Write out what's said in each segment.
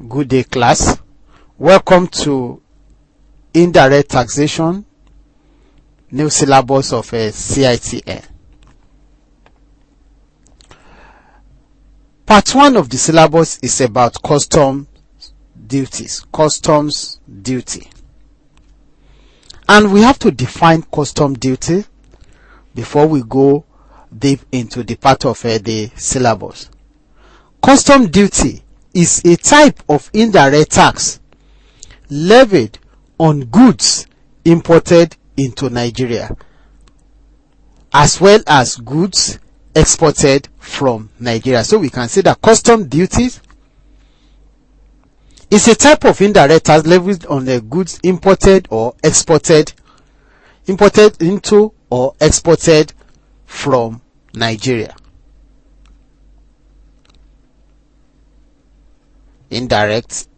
Good day, class. Welcome to Indirect Taxation, new syllabus of CITN. Part 1 of the syllabus is about customs duty. And we have to define custom duty before we go deep into the part of the syllabus. Custom duty is a type of indirect tax levied on goods imported into Nigeria, as well as goods exported from Nigeria. So we can say that custom duties is a type of indirect tax levied on the goods imported into or exported from Nigeria. Indirect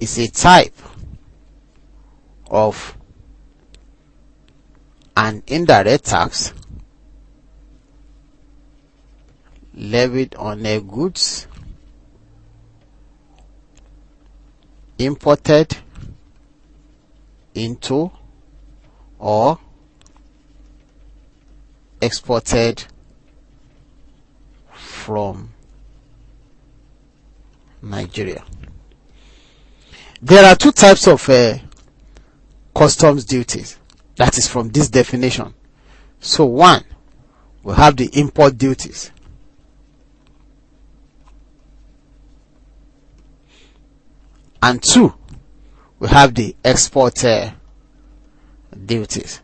is a type of an indirect tax levied on the goods imported into or exported from Nigeria. There are two types of customs duties. That is from this definition. So one, we have the import duties. And two, we have the export duties.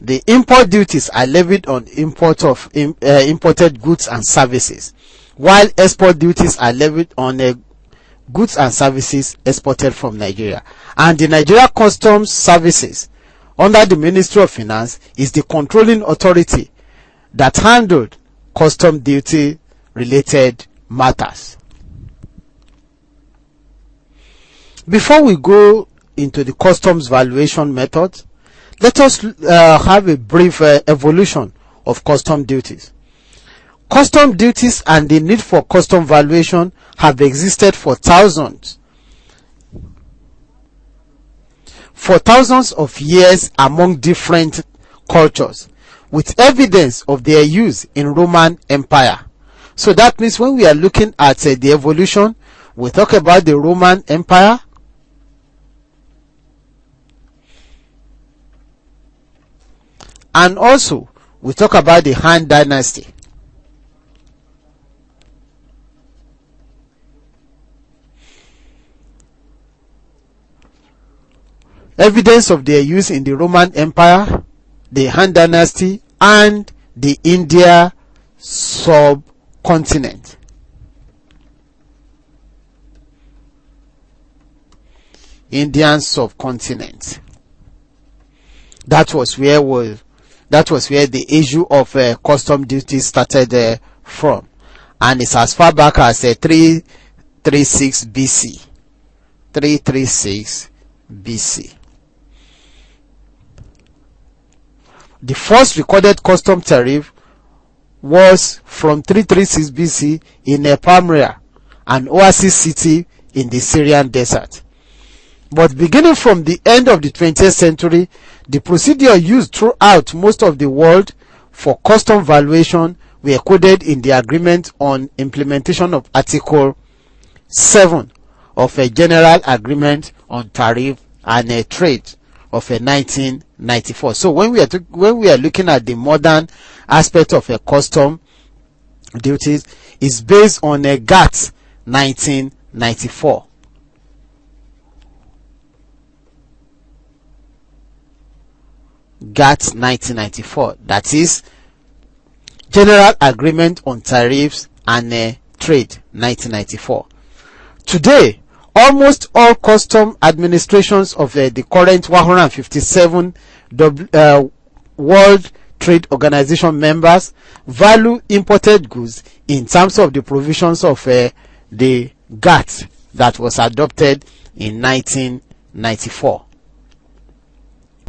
The import duties are levied on imported goods and services, while export duties are levied on goods and services exported from Nigeria. And the Nigeria Customs Services, under the Ministry of Finance, is the controlling authority that handled custom duty related matters. Before we go into the customs valuation method, let us have a brief evolution of custom duties. Custom duties and the need for custom valuation have existed for thousands of years among different cultures, with evidence of their use in Roman Empire. So that means when we are looking at the evolution, we talk about the Roman Empire, and also we talk about the Han Dynasty. Evidence of their use in the Roman Empire, the Han Dynasty, and the India subcontinent. Indian subcontinent. That was where the issue of custom duty started from, and it's as far back as 336 BC. 336 BC. The first recorded custom tariff was from 336 BC in Palmyra, an oasis city in the Syrian desert. But beginning from the end of the 20th century, the procedure used throughout most of the world for custom valuation were coded in the Agreement on Implementation of Article 7 of a General Agreement on Tariff and Trade of 1994. So when we are looking at the modern aspect of a custom duties, is based on a GATT 1994. GATT 1994, that is General Agreement on Tariffs and Trade 1994. Today, almost all custom administrations of the current 157 World Trade Organization members value imported goods in terms of the provisions of the GATT that was adopted in 1994.